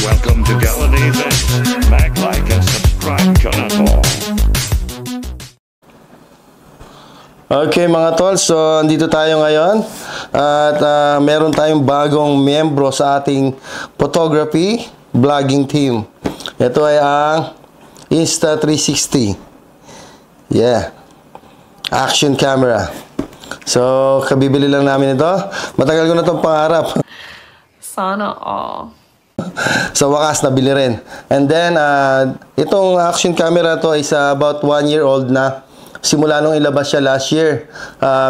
Welcome to Galilee Events. Mag, like, and subscribe ka na po. Okay mga tol, so andito tayo ngayon at meron tayong bagong miyembro sa ating photography vlogging team. Ito ay ang Insta360. Yeah. Action camera. So, kabibili lang namin ito. Matagal ko na itong pangarap. Sana all. Sa wakas, nabili rin. And then, itong action camera to is about 1 year old na. Simula nung ilabas siya last year.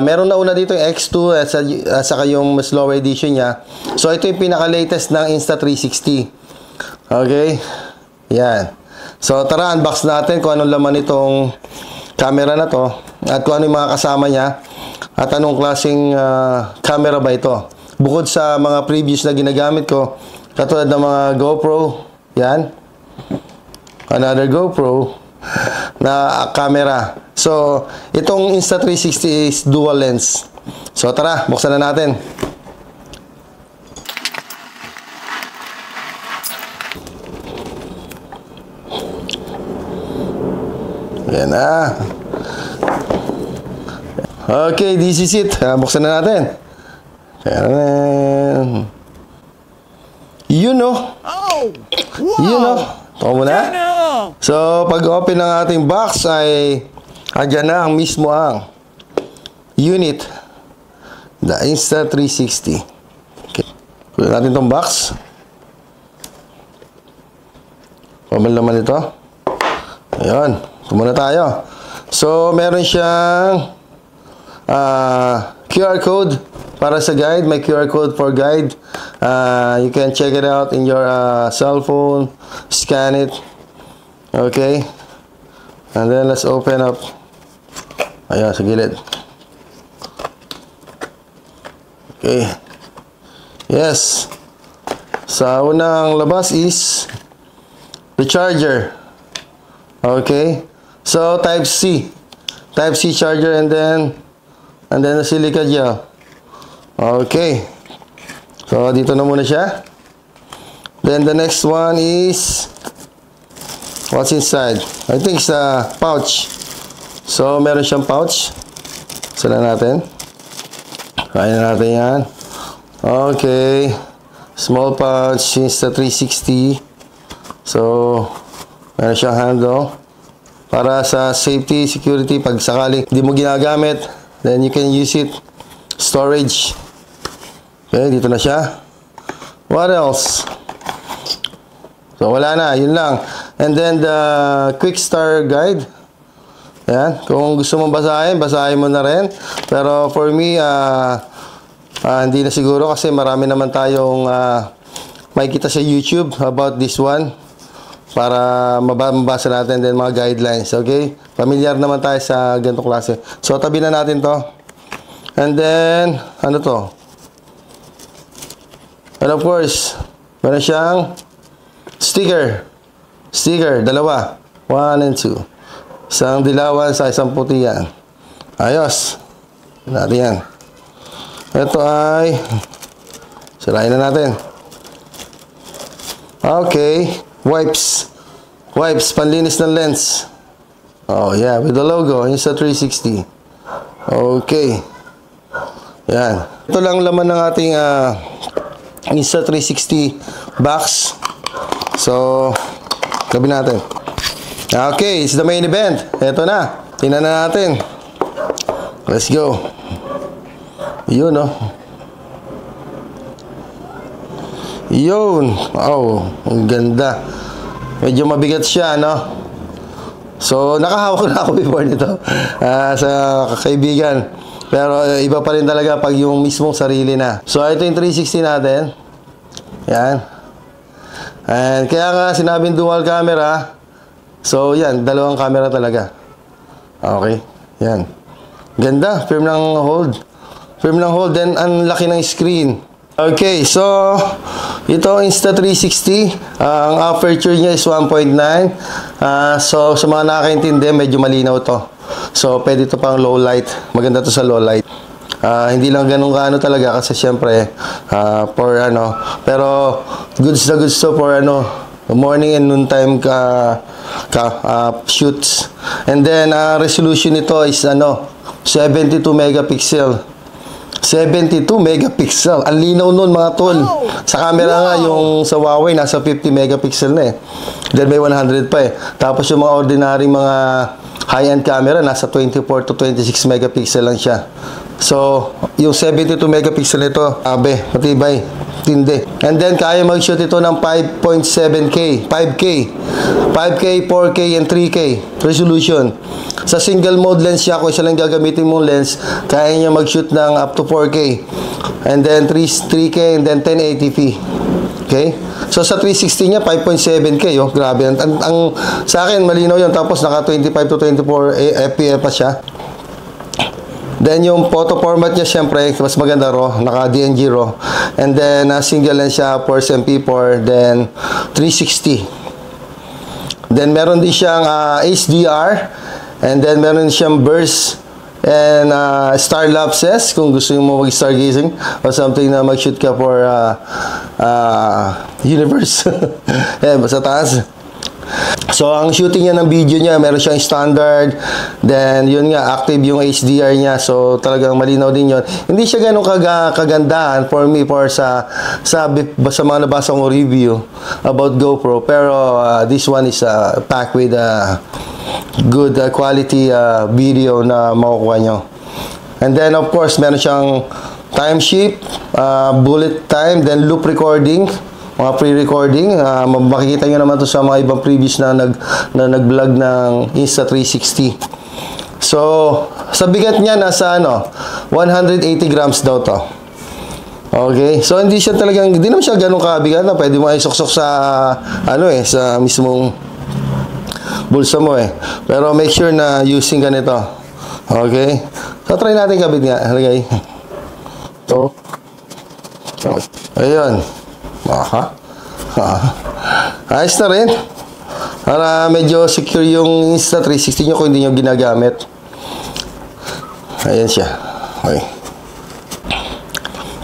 Meron na una dito yung X2 at saka yung mas lower edition niya. So, ito yung pinaka-latest ng Insta360. Okay? Yan. So, tara, unbox natin kung anong laman itong camera na to at kung ano yung mga kasama niya at anong klaseng camera ba ito. Bukod sa mga previous na ginagamit ko, katulad ng mga GoPro, yan. Another GoPro na camera. So, itong Insta360 is dual lens. So, tara, buksan na natin. Yan na. Okay, this is it. Buksan na natin. You know. Oh, wow. You know. Ito muna. So, pag-open ng ating box ay andyan na ang mismo ang unit. The Insta360. Okay. Kunin natin itong box. Pamal naman ito. Ayan. Ito muna tayo. So, meron siyang QR code para sa guide. May QR code for guide. You can check it out in your cell phone. Scan it. Okay. And then, let's open up. Ayan, sa gilid. Okay. Yes. Sa unang labas is the charger. Okay. So, Type-C. Type-C charger and then the silica gel. Okay. So, dito na muna siya. Then, the next one is what's inside. I think it's a pouch. So, meron siyang pouch. Sala natin. Kain na natin yan. Okay. Small pouch, Insta360. So, meron siyang handle. Para sa safety, security, pag sakaling hindi mo ginagamit, then you can use it. Storage. Okay, dito na siya. What else? So, wala na. Yun lang. And then, the quick start guide. Ayan. Kung gusto mong basahin mo na rin. Pero, for me, hindi na siguro kasi marami naman tayong makikita sa YouTube about this one. Para mabasa natin din mga guidelines. Okay? Familiar naman tayo sa ganitong klase. So, tabi na natin to. And then, ano to? And of course, meron siyang sticker. Sticker, dalawa. 1 and 2. Isang dilawan sa isang puti yan. Ayos. Natin yan. Ito ay sirain na natin. Okay. Wipes. Wipes, panlinis ng lens. Oh, yeah. With the logo. Insta360. Okay. Yan. Ito lang laman ng ating Insta360 box. So, gabi natin. Okay, it's the main event. Ito na. Tingnan na natin. Let's go. Yun, no? Yun. Oh, ang ganda. Medyo mabigat siya, no? So, nakahawak na ako before nito sa kaibigan. Pero, iba pa rin talaga pag yung mismong sarili na. So, ito yung 360 natin. Yan. And, kaya nga sinabing dual camera. So, yan. Dalawang camera talaga. Okay. Yan. Ganda. Firm ng hold. Firm ng hold. Then, ang laki ng screen. Okay, so ito Insta360, ang aperture niya is 1.9. So sa mga nakakaintindi, medyo malinaw to. So pwede ito pang low light. Maganda to sa low light. Hindi lang ganun kaano talaga kasi syempre for ano, pero goods na goods to for ano, morning and noon time shoots. And then resolution nito is ano, 72 megapixel. 72 megapixel. Ang linaw nun mga tol. Sa camera nga, yung sa Huawei, nasa 50 megapixel na eh. Then may 100 pa eh. Tapos yung mga ordinary mga high-end camera, nasa 24 to 26 megapixel lang siya. So, yung 72 megapixel nito, abe, matibay, tindi. And then, kaya mag-shoot ito ng 5.7K, 5K, 4K, and 3K resolution. Sa single mode lens siya, kung isa lang gagamitin mong lens, kaya niya mag-shoot ng up to 4K. And then 3K, and then 1080p. Okay? So, sa 360 niya, 5.7K, oh, grabe. Ang sa akin, malinaw yun. Tapos, naka 25 to 24 fps pa siya. Then, yung photo format niya, syempre, mas maganda RAW. Naka DNG RAW. And then, single lens siya, 4 MP4, then 360. Then, meron din siyang HDR. And then, meron siyang burst and star lapses kung gusto mo mag-stargazing or something na mag-shoot ka for universe. Sa taas. So, ang shooting niya ng video niya, meron siyang standard. Then, yun nga, active yung HDR niya. So, talagang malinaw din yun. Hindi siya ganun kagandahan for me, sa mga nabasa kong review about GoPro. Pero, this one is packed with good quality video na makukuha nyo. And then, of course, meron siyang time shift, bullet time, then loop recording, mga pre-recording. Makikita nyo naman to sa mga ibang previous na nag-vlog ng Insta360. So, sa bigat niya, nasa 180 grams daw to. Okay? So, hindi naman siya ganun kabigat na pwede mo isuksok sa, sa mismong bulsa mo eh. Pero make sure na using ka nito. Okay? So, try natin kabit nga. Halagay. So, ayun. Ayos na rin. Para medyo secure yung Insta360 nyo kung hindi nyo ginagamit. Ayan siya. Okay.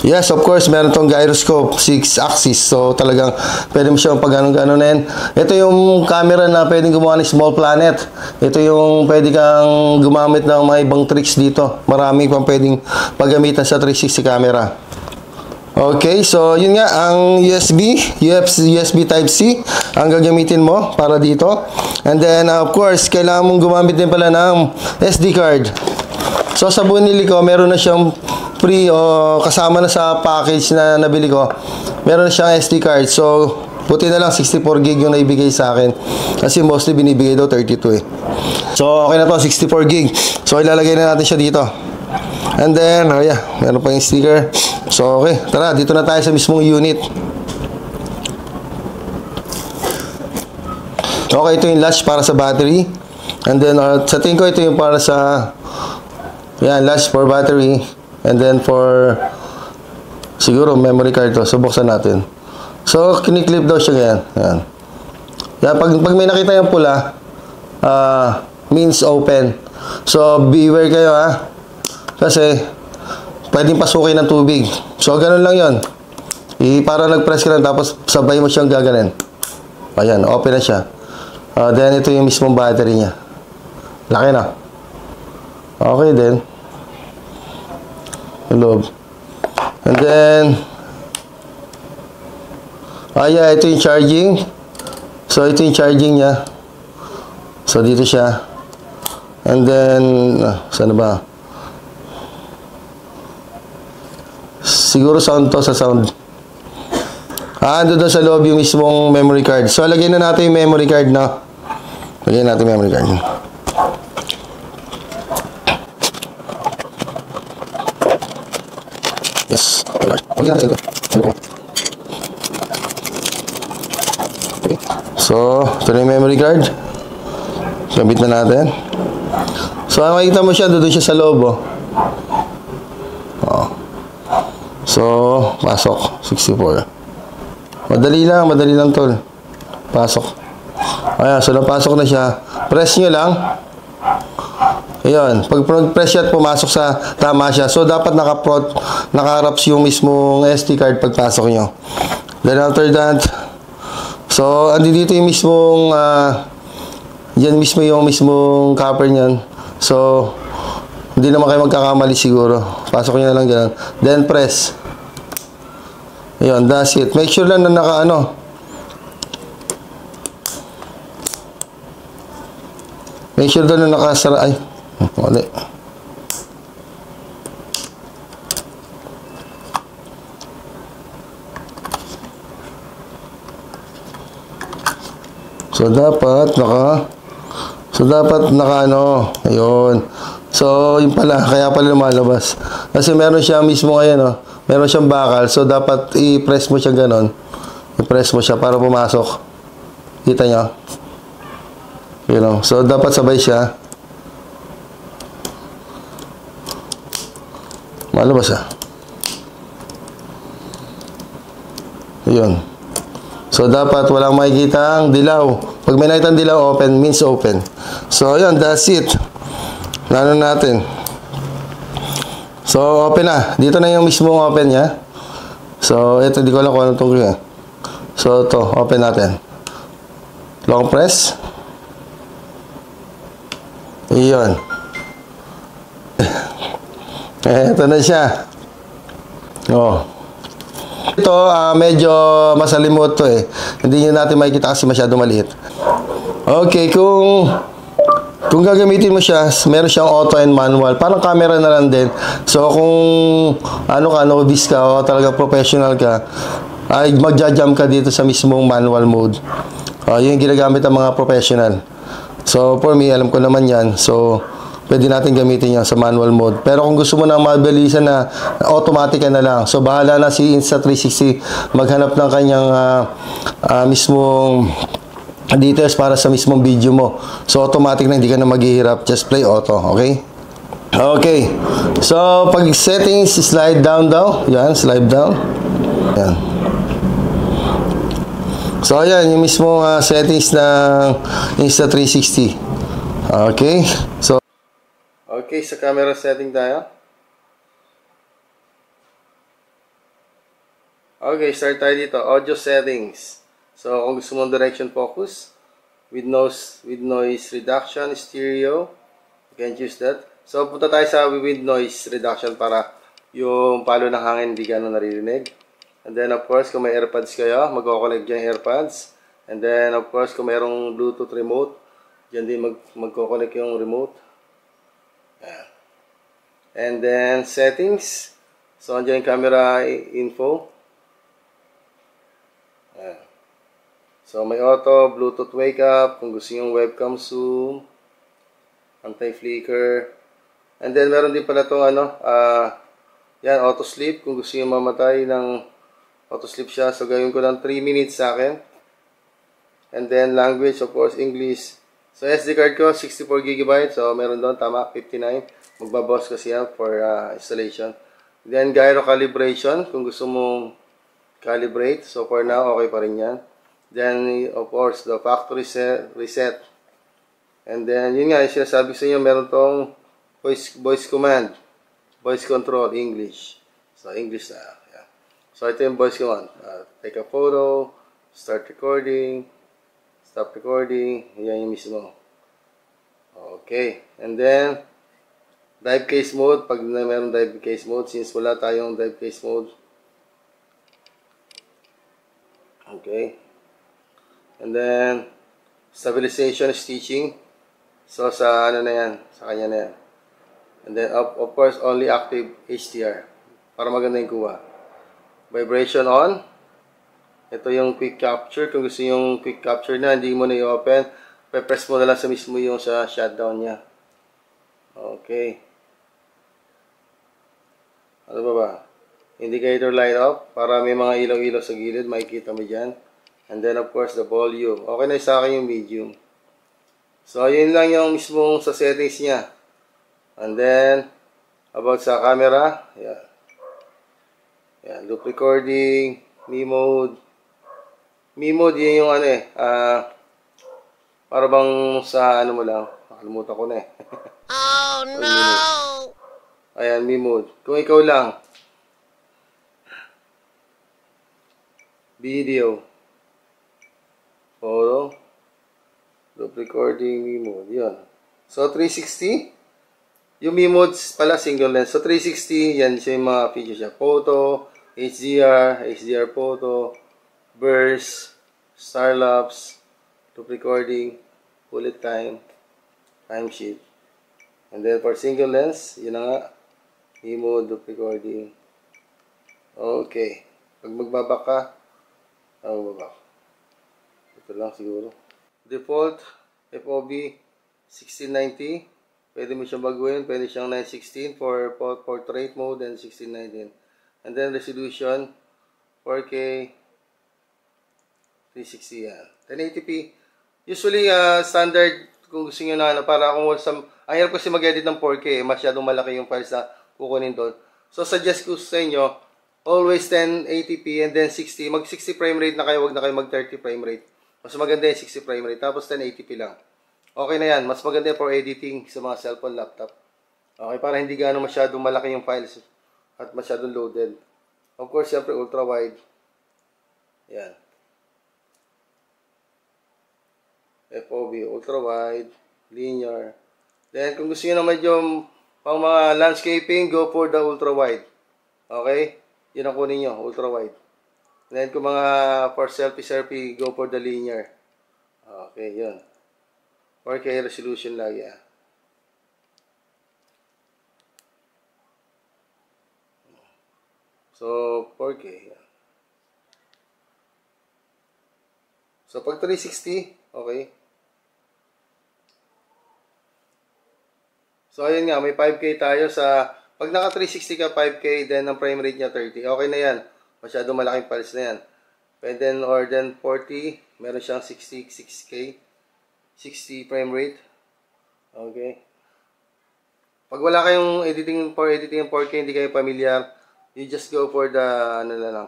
Yes, of course, meron tong gyroscope, 6 axis. So, talagang pwede mo siyang pag-ganon-ganonin. Ito yung camera na pwedeng gumawa ng small planet. Ito yung pwede kang gumamit ng mga ibang tricks dito. Marami pang pwedeng paggamitan sa 360 camera. Okay, so yun nga, ang USB Type-C ang gagamitin mo para dito. And then, of course, kailangan mong gumamit din pala ng SD card. So, sa binili ko, meron na siyang free o kasama na sa package na nabili ko. Meron na siyang SD card. So, buti na lang 64 gig yung naibigay sa akin. Kasi mostly binibigay daw 32 eh. So, okay na to, 64 gig. So, ilalagay na natin siya dito. And then, meron pa yung sticker. So, okay. Tara, dito na tayo sa mismong unit. Okay, ito yung latch para sa battery. And then, sa tingin ko, ito yung para sa latch for battery. And then, for siguro, memory card to. So, buksan natin. So, kiniklip daw siya ganyan. Yan. Pag may nakita yung pula, means open. So, beware kayo kasi, pwedeng pasukin ng tubig. So, ganun lang yun. Para nag-press ka lang, tapos sabay mo siyang gaganin. Ayan, open na siya. Then, ito yung mismong battery niya. Laki na. Okay din. Yung loob. And then, ito yung charging. So, ito yung charging niya. So, dito siya. And then, saan ba? Siguro sound to, sa sound. Ando doon sa loob yung mismong memory card. So, lagyan na natin yung memory card na. Lagyan natin yung memory card. Yes. So, ito na yung memory card. Gabit na natin. So, makikita mo siya, doon siya sa loob, So, pasok. 64. Madali lang tol. Pasok. Ayan, so napasok na siya. Press nyo lang. Ayun, pag press siya at pumasok sa tama siya. So, dapat naka-wraps yung mismong SD card pagpasok nyo. Then, after that, so, andi dito yung mismong, yan mismo yung mismong copper nyan. So, hindi naman kayo magkakamali siguro. Pasok nyo na lang dyan. Then, press. Ayun, that's it. Make sure lang na make sure doon na nakasara. Ay, mali. So, dapat naka ano. Ayun. So, yun pala. Kaya pala lumalabas. Kasi meron siya mismo ngayon, oh. Meron siyang bakal. So, dapat i-press mo siya ganon. I-press mo siya para pumasok. Kita nyo? You know, so dapat sabay siya. Malabas siya. Ayun. So dapat walang makikita ang dilaw. Pag may nakita ang dilaw, open means open. So ayun, that's it. Lalo natin. So open na. Dito na yung mismong open niya. So ito, di ko alam kung ano itong. So ito, open natin. Long press. Iyon. Ito na siya. Oh. Ito, medyo masalimot to eh. Hindi nyo natin makikita kasi masyado maliit. Okay, kung gagamitin mo siya, meron siyang auto and manual. Parang camera na lang din. So, kung novice ka o talaga professional ka, ay magja-jump ka dito sa mismong manual mode. Yun yung ginagamit ng mga professional. So, for me, alam ko naman yan. So, pwede natin gamitin yan sa manual mode. Pero kung gusto mo na mabilisan na automatic na lang. So, bahala na si Insta360 maghanap ng kanyang mismong details para sa mismong video mo. So, automatic na, hindi ka na maghihirap. Just play auto, okay? Okay. So, pag settings, slide down daw. Yan, slide down. Yan. So, ayan, yung mismo settings ng Insta360. Okay. So, okay, sa camera setting tayo. Okay, start tayo dito. Audio settings. So, kung gusto mong direction focus, with noise reduction, stereo, you can choose that. So, punta tayo sa with noise reduction para yung palo ng hangin hindi gano'n naririnig. And then, of course, kung may AirPods kayo, magkoconnect dyan AirPods. And then, of course, kung mayroong Bluetooth remote, dyan din magkoconnect yung remote. Ayan. And then, settings. So, andyan yung camera info. Ayan. So, may auto, Bluetooth wake up, kung gusto yung webcam zoom, anti-flicker. And then, meron din pala itong yan, auto sleep, kung gusto yung mamatay ng auto sleep siya. So, gawin ko lang 3 minutes sa akin. And then, language, of course, English. So, SD card ko, 64GB. So, meron doon, tama, 59. Magbabawas kasi yan for installation. Then, gyro calibration, kung gusto mong calibrate. So, for now, okay pa rin yan. Then, of course, the factory reset. And then, yun nga, yung sinasabi sa inyo, meron tong voice command. Voice control, English. So, English na. So, ito yung voice command. Take a photo, start recording, stop recording. Yan yung mismo. Okay. And then, dive case mode. Pag mayroong dive case mode, since wala tayong dive case mode. Okay. And then, stabilization stitching. So, sa ano na yan. Sa kanya na yan. And then, of course, only active HDR. Para maganda yung kuha. Vibration on. Ito yung quick capture. Kung gusto yung quick capture na, hindi mo na i-open. Pe-press mo na lang sa mismo yung sa shutdown niya. Okay. Ano ba? Indicator light off. Para may mga ilaw-ilaw sa gilid. Makikita mo dyan. And then, of course, the volume. Okay na sa akin yung medium. So, yun lang yung mismong sa settings niya. And then, about sa camera. Yeah. Yan, loop recording, me mode. Me mode, yun yung ano eh. Para bang sa ano mo lang. Nakalimutan ko na eh. no! Ayan, me mode. Kung ikaw lang. Video. Photo. Loop recording, me mode. Yan. So, 360. Yung me modes pala, single lens. So, 360, yan siya yung mga features siya. Photo, HDR, HDR photo, burst, starlapse, loop recording, bullet time, time shift. And then for single lens, yun na nga, me mode, loop recording. Okay. Pag magbabak ka, magbabak. Ito lang siguro. Default, FOV, 1690. Pwede mo siyang baguhin. Pwede siyang 916 for portrait mode and 1619. And then resolution, 4K, 360 yan. 1080p. Usually, standard, kung gusto nyo na, para kung ang hirap kasi mag-edit ng 4K, masyadong malaki yung files na kukunin doon. So, suggest ko sa inyo, always 1080p and then 60. Mag 60 frame rate na kayo, wag na kayo mag 30 frame rate. Mas maganda yung 60 frame rate. Tapos 1080p lang. Okay na yan. Mas maganda for editing sa mga cellphone, laptop. Okay, para hindi gano'ng masyadong malaki yung files at masyadong loaded. Of course, siyempre ultra wide. Yan. FOV, ultra wide, linear. Then, kung gusto nyo na medyo pang mga landscaping, go for the ultra wide. Okay? Yun ang kunin nyo, ultra wide. Then, kung mga for selfie, go for the linear. Okay, yun. 4K resolution lagi, So, 4K. So, pag 360, okay. So, ayun nga, may 5K tayo sa, pag naka 360 ka, 5K, then ang frame rate niya 30. Okay na yan. Masyado malaking palis na yan. And then, or then 40, meron siyang 66K, 60 frame rate. Okay. Pag wala kayong editing ng 4K, hindi kayo familiar, you just go for the, ano na lang.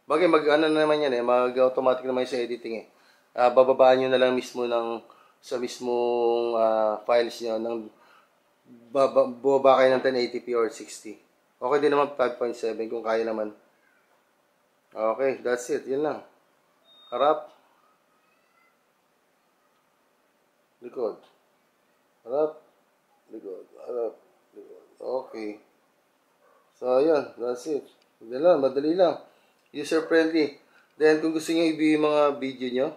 Bagay, ano naman yan mag-automatic naman sa editing bababaan nyo na lang mismo sa mismong files nyo, bubaba kayo ng 1080p or 60. Okay din naman 5.7 kung kaya naman. Okay, that's it. Yun lang. Harap. Likod. Harap. Likod. Harap. Likod. Okay. So, yun. That's it. Madali lang. User-friendly. Then, kung gusto nyo i-view yung mga video nyo,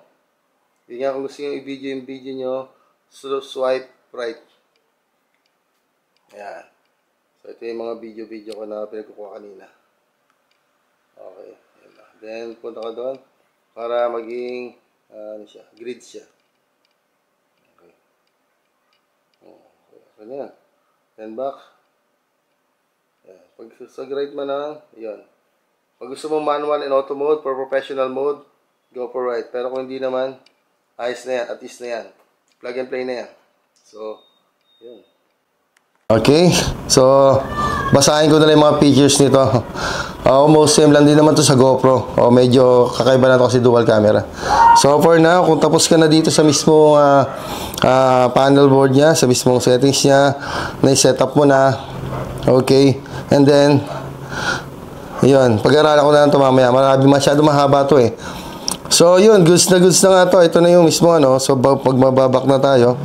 yun nga, kung gusto nyo i-video yung video nyo, swipe right. Ayan. So, ito yung mga video ko na pinagkukuha kanina. Okay. Ayan na. Then, punta ka doon para maging, grid siya. Okay. Okay na yan. Then, back. Ayan. Pag sa right man na, yun. Pag gusto mo manual and auto mode, for professional mode, go for right. Pero kung hindi naman, ayos na yan, at least na yan. Plug and play na yan. So, yun. Okay, so basahin ko na lang yung mga features nito. Almost same lang din naman to sa GoPro. Medyo kakaiba na to kasi dual camera. So for now, kung tapos ka na dito sa mismong panel board niya, sa mismong settings niya, na-setup mo na. Okay, and then yun, pag-aralan ko na lang ito mamaya. Masyado mahaba to So yun, goods na nga to. Ito na yung mismo So pag mababak na tayo,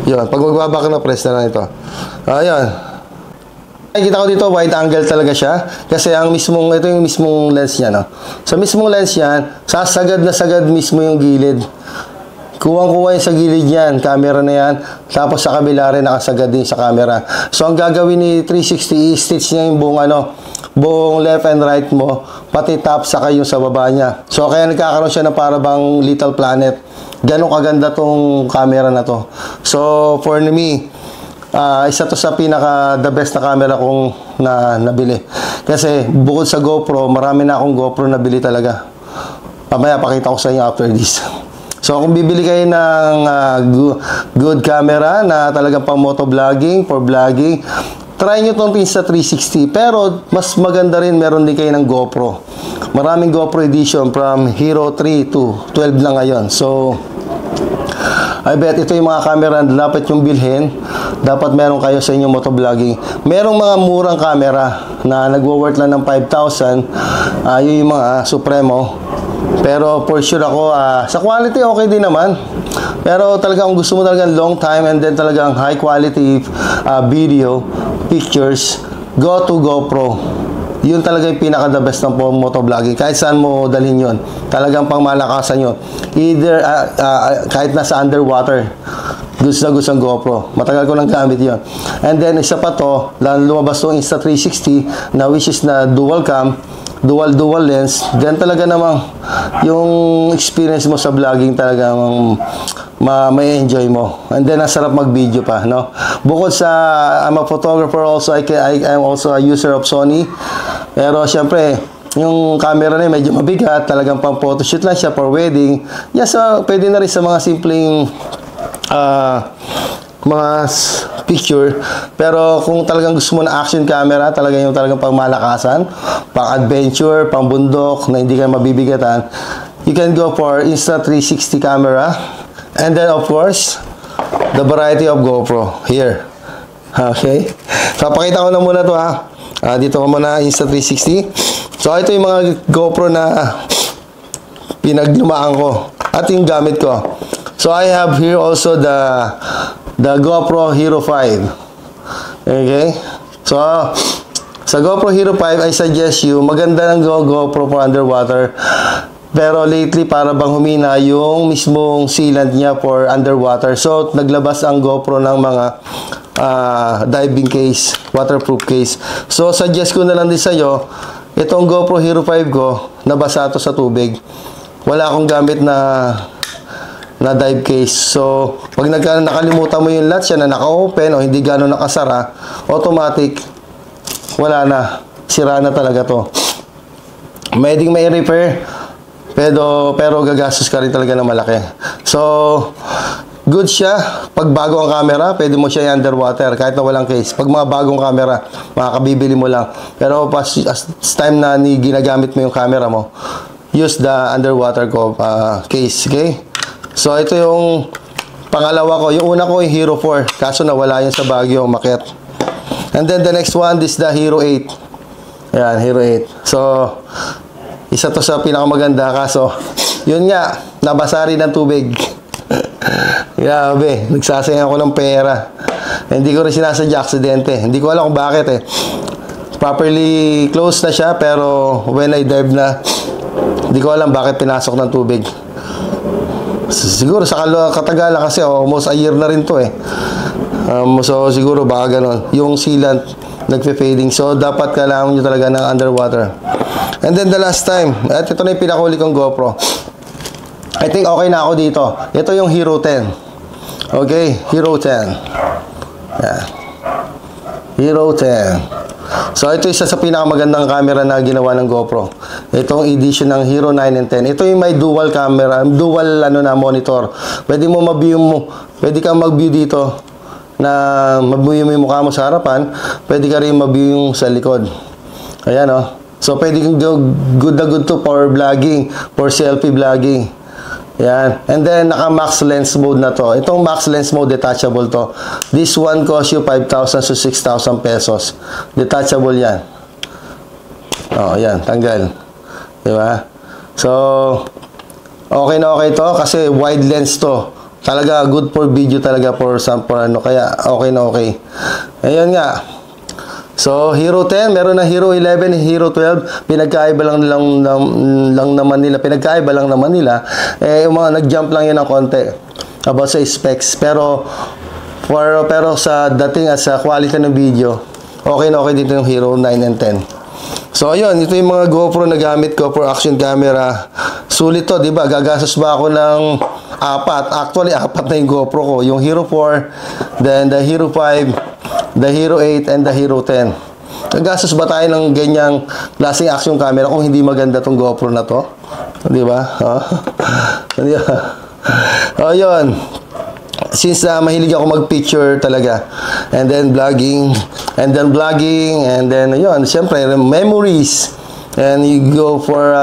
yun, pag magbabak na, press na lang ito. Ayan. Nakikita ko dito, wide angle talaga siya. Kasi ito yung mismong lens niya, Sa mismong lens yan, sasagad na sagad mismo yung gilid. Kuwang-kuwa yung sa gilid yan, camera na yan. Tapos sa kabila rin, nakasagad din sa camera. So, ang gagawin ni 360, i-stitch niya yung buong left and right mo, pati top, saka yung sa baba niya. So, kaya nagkakaroon siya ng parabang little planet. Ganong kaganda tong camera na to. So, for me, isa to sa the best na camera kong nabili. Kasi, bukod sa GoPro, marami na akong GoPro nabili talaga. Mamaya, pakita ko sa inyo after this. So, kung bibili kayo ng good camera na talagang pang motovlogging, for vlogging, try nyo itong Insta360. Pero, mas maganda rin, meron din kayo ng GoPro. Maraming GoPro edition from Hero 3 to 12 na ngayon. So, I bet ito yung mga camera na dapat yung bilhin. Dapat meron kayo sa inyong motovlogging. Merong mga murang camera na nagwo-worth lang ng 5,000. Yun yung mga Supremo. Pero for sure ako, sa quality okay din naman. Pero talaga kung gusto mo talagang long time and then talagang high quality video, pictures, go to GoPro. Yun talaga yung pinaka-the best ng motovlogging. Kahit saan mo dalhin yun. Talagang pangmalakasan yun. Either, kahit nasa underwater. Gusto ang GoPro. Matagal ko nang gamit yun. And then, isa pa to, lumabas itong Insta360 na which is na dual cam, dual lens. Then talaga namang yung experience mo sa vlogging talagang may enjoy mo. And then, ang sarap mag-video pa, no? Bukod sa, I'm a photographer also, I'm also a user of Sony. Pero, syempre, yung camera na yun, medyo mabigat. Talagang pang photoshoot lang siya for wedding. Yes, pwede na rin sa mga simpleng mga picture. Pero kung talagang gusto mo na action camera, talagang pang malakasan, pang adventure, pang bundok, na hindi ka mabibigatan, you can go for Insta360 camera. And then, of course, the variety of GoPro here. Okay? So, pakita ko na muna to ha. Dito ko muna, Insta360. So, ito yung mga GoPro na pinaglumaan ko. At yung gamit ko. So, I have here also the GoPro Hero 5. Okay? So, sa GoPro Hero 5, I suggest you, maganda ng GoPro for underwater. Pero lately, para bang humina yung mismong sealant niya for underwater. So, naglabas ang GoPro ng mga diving case, waterproof case. So, suggest ko na lang din sa'yo, itong GoPro Hero 5 ko, nabasa ito sa tubig. Wala akong gamit na dive case. So, pag nakalimutan mo yung latch na naka-open o hindi gano'n nakasara, automatic, wala na. Sira na talaga to. May repair. Pero gagastos ka rin talaga ng malaki. So, good siya. Pag bago ang camera, pwede mo siya i-underwater kahit na walang case. Pag mga bagong camera, makakabibili mo lang. Pero as time na ginagamit mo yung camera mo, use the underwater case. Okay? So, ito yung pangalawa ko. Yung una ko yung Hero 4. Kaso nawala yun sa Baguio, umakyat. And then the next one is the Hero 8. Ayan, Hero 8. So, isa to sa pinakamaganda. Kaso, yun nga, nabasa rin ng tubig. Grabe, nagsasayang ako ng pera. Hindi ko rin sinasadya, aksidente. Hindi ko alam kung bakit eh. Properly closed na siya, pero when I dive na, hindi ko alam bakit pinasok ng tubig. Siguro sa katagalan kasi almost a year na rin to eh. So siguro baka ganon. Yung sealant nagpe-fading. So dapat kailangan nyo talaga ng underwater. And then the last time, at ito na yung pinakahuli kong GoPro. I think okay na ako dito. Ito yung Hero 10. Okay, Hero 10. Yeah. Hero 10. So ito isa sa pinakamagandang camera na ginawa ng GoPro. Itong edition ng Hero 9 and 10. Ito yung may dual camera, dual monitor. Pwede mo pwede kang mag-view dito na mag-view mo yung mukha mo sa harapan. Pwede ka rin mag-view yung sa likod. Ayan oh. So pwede kang good na good to for vlogging, for selfie vlogging. Yan. And then naka max lens mode na to. Itong max lens mode detachable to. This one cost you 5,000 to 6,000 pesos. Detachable yan. Oh, yan, tanggal. 'Di ba? So okay na okay to kasi wide lens to. Talaga good for video talaga for sample kaya okay na okay. Ayun nga. So, Hero 10, meron na Hero 11, Hero 12, pinagkaiba lang naman nila. Eh, yung mga nag-jump lang yun ng konti about sa specs. Pero sa dating at sa quality ng video, okay na okay dito yung Hero 9 and 10. So, ayun, ito yung mga GoPro na gamit ko for action camera. Sulit to, di ba? Gagastos ba ako ng 4? Actually, 4 na yung GoPro ko. Yung Hero 4, then the Hero 5, the Hero 8 and the Hero 10. Gagastos ba tayo ng ganyang klaseng action camera kung hindi maganda tong GoPro na to? Di ba? Di ba? O, yun. Since mahilig ako mag-picture talaga. And then vlogging. And then, yun. Siyempre, memories. And you go for,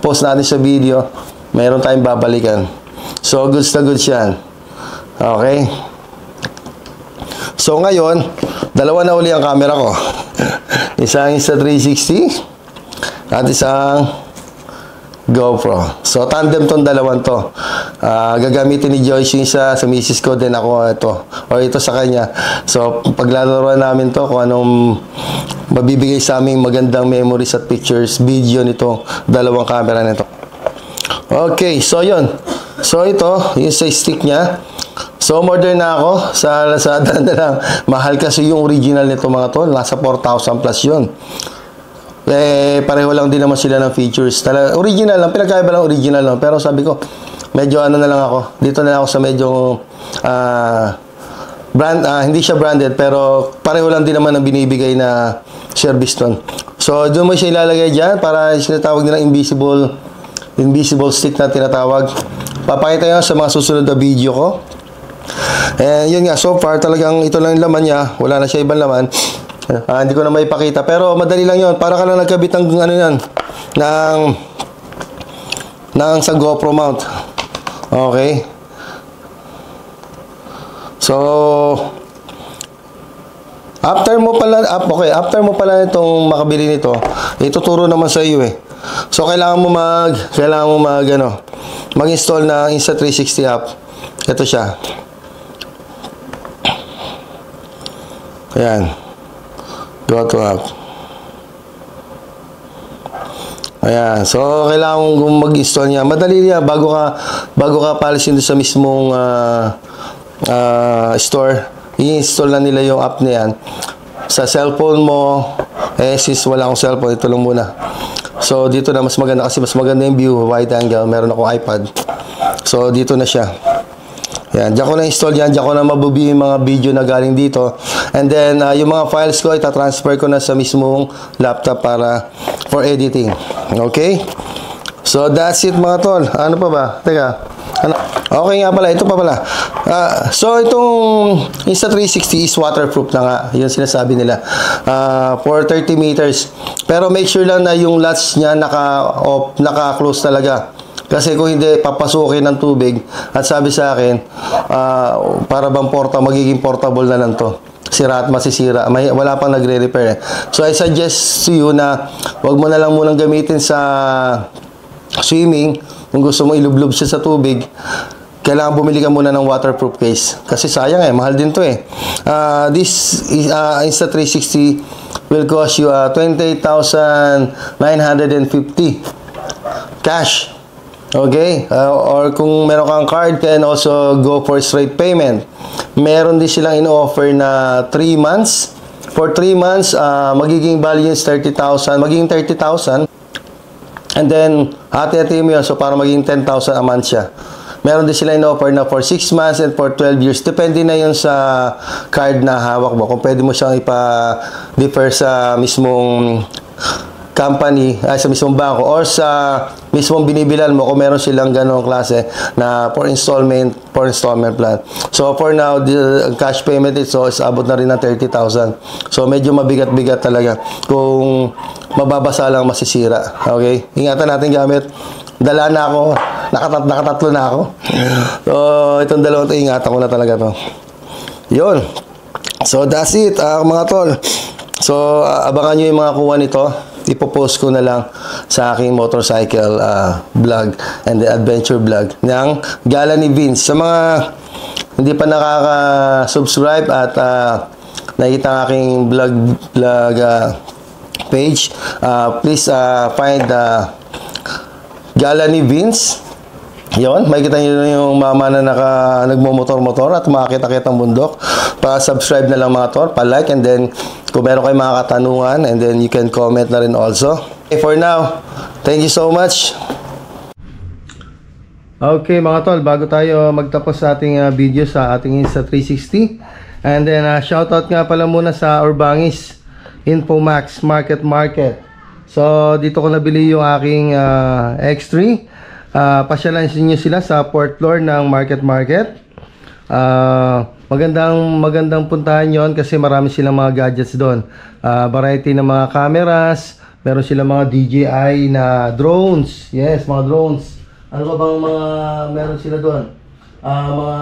post natin sa video. Mayroon tayong babalikan. So, goods na goods yan. Okay. So, ngayon, dalawa na uli ang camera ko. Isang Insta360 at isang GoPro. So, tandem tong dalawang to. Gagamitin ni Joyce yung isa sa misis ko, din ako ito. O ito sa kanya. So, paglalaroan namin to, kung anong mabibigay sa aming magandang memories at pictures, video nitong dalawang camera nito. Okay, so yun. So, ito, yung sa stick niya. So, modern na ako sa Lazada na lang. Mahal kasi yung original nito mga to. Nasa 4,000 plus yun. Pareho lang din naman sila ng features. Original lang, pinagkaiba lang original lang. Pero sabi ko, medyo ano na lang ako. Dito na lang ako sa medyo hindi siya branded, pero pareho lang din naman ang binibigay na service nun. So, doon mo siya ilalagay dyan para sinatawag nilang invisible stick na tinatawag. Papakita yun sa mga susunod na video ko. And yun nga, so far talagang ito lang yung laman niya. Wala na siya ibang laman. Hindi ko na may pakita. Pero madali lang yun. Para ka lang nagkabit ng ano yan. ng sa GoPro mount. Okay. So, after mo pala itong makabili nito, ituturo naman sa iyo eh. So, kailangan mo mag-install na Insta360 app. Ito siya. Ayan. Go to app. Ayan. So, kailangan mong mag-install niya. Madali niya bago ka palisin doon sa mismong store. I-install na nila yung app na yan. Sa cellphone mo, since wala akong cellphone, ito lang muna. So, dito na mas maganda kasi mas maganda yung view, wide angle. Meron akong iPad. So, dito na siya. Yan, diyan ko na install yan. Diyan ko na mabubi yung mga video na galing dito. And then, yung mga files ko, itatransfer ko na sa mismong laptop for editing. Okay? So, that's it mga tol. Ano pa ba? Teka. Okay nga pala. Ito pa pala. So, itong Insta360 is waterproof na nga. Yun sinasabi nila. For 30 meters. Pero make sure lang na yung latch niya naka-close talaga. Kasi kung hindi, papasukin ng tubig. At sabi sa akin, para bang magiging portable na lang to. Sira at masisira. Wala pang nagre-repair. So, I suggest to you na wag mo na lang munang gamitin sa swimming. Kung gusto mo ilublob siya sa tubig, kailangan bumili ka muna ng waterproof case. Kasi sayang mahal din to eh. This Insta360 will cost you 28,950 cash. Okay? Or kung meron kang card, can also go for straight payment. Meron din silang in-offer na 3 months. For 3 months, magiging value is 30,000. Magiging 30,000. And then, hati-hati mo yun. So, para magiging 10,000 a month siya. Meron din sila in-offer na for 6 months and for 12 years. Depende na yun sa card na hawak mo. Kung pwede mo siyang ipa-defer sa mismong company, sa mismong bangko, or sa mismong binibilan mo kung meron silang ganong klase na for installment plan. So, for now, the cash payment is abot na rin ng 30,000. So, medyo mabigat-bigat talaga. Kung mababasa lang, masisira. Okay? Ingatan natin gamit. Dala na ako. Nakatatlo na ako. So, itong dalawang ito, ingatan ko na talaga to. Yun. So, that's it, mga tol. So, abangan nyo yung mga kuha nito. Ipopost ko na lang sa aking motorcycle vlog and the adventure vlog ng Gala ni Vince. Sa mga hindi pa nakaka-subscribe at nakita ang aking vlog page, please find Gala ni Vince. Yon, makikita nyo yung mama na nagmumotor-motor at makakita-kita ang bundok. Pa-subscribe na lang mga tol, pa-like, and then kung meron kayong mga katanungan, and then you can comment na rin also. Okay, for now, thank you so much. Okay mga tol, bago tayo magtapos sa ating video sa ating Insta360, and then shoutout nga pala muna sa Urbangis Infomax Market. So dito ko nabili yung aking X3. Pasyalan nyo sila sa 4th floor ng Market. Magandang puntahan yon kasi marami silang mga gadgets doon. Variety ng mga cameras, meron silang mga DJI na drones. Yes, mga drones. Ano ba bang mga meron sila doon? mga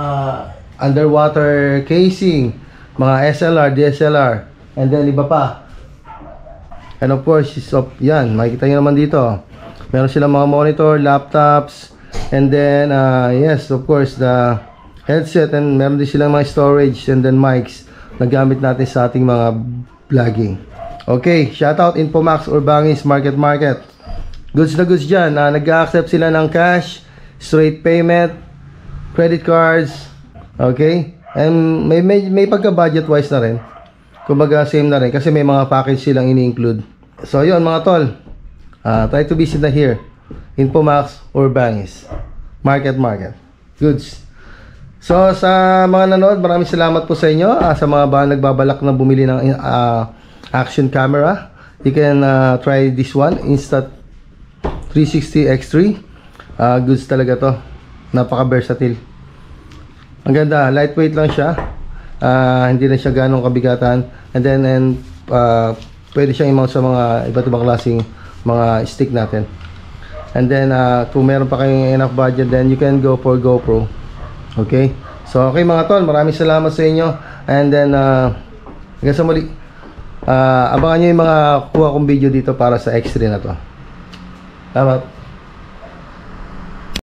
underwater casing, mga SLR, DSLR, and then iba pa. And of course, yan, makikita nyo naman dito. Meron silang mga monitor, laptops, and then, yes, of course, the headset, and meron din silang mga storage, and then mics na gamit natin sa ating mga vlogging. Okay, shoutout Infomax Urbangis Market. Goods na goods dyan. Nag-accept sila ng cash, straight payment, credit cards, okay? And may pagka-budget wise na rin. Kumbaga same na rin kasi may mga package silang ini-include. So yun mga tol, try to visit na here, Infomax Urbangis Market. Goods. So sa mga nanood, maraming salamat po sa inyo. Sa mga nagbabalak na bumili ng action camera, you can try this one, Insta360 X3. Goods talaga to, napaka versatile. Ang ganda, lightweight lang siya, hindi na siya ganong kabigatan, and then pwede siyang i-mount sa mga iba't ibang klaseng mga stick natin. And then kung meron pa kayong enough budget, then you can go for GoPro. Okay, so okay mga tol, maraming salamat sa inyo, and then hanggang sa muli. Abangan nyo yung mga kuha kong video dito para sa X3 na to. Salamat.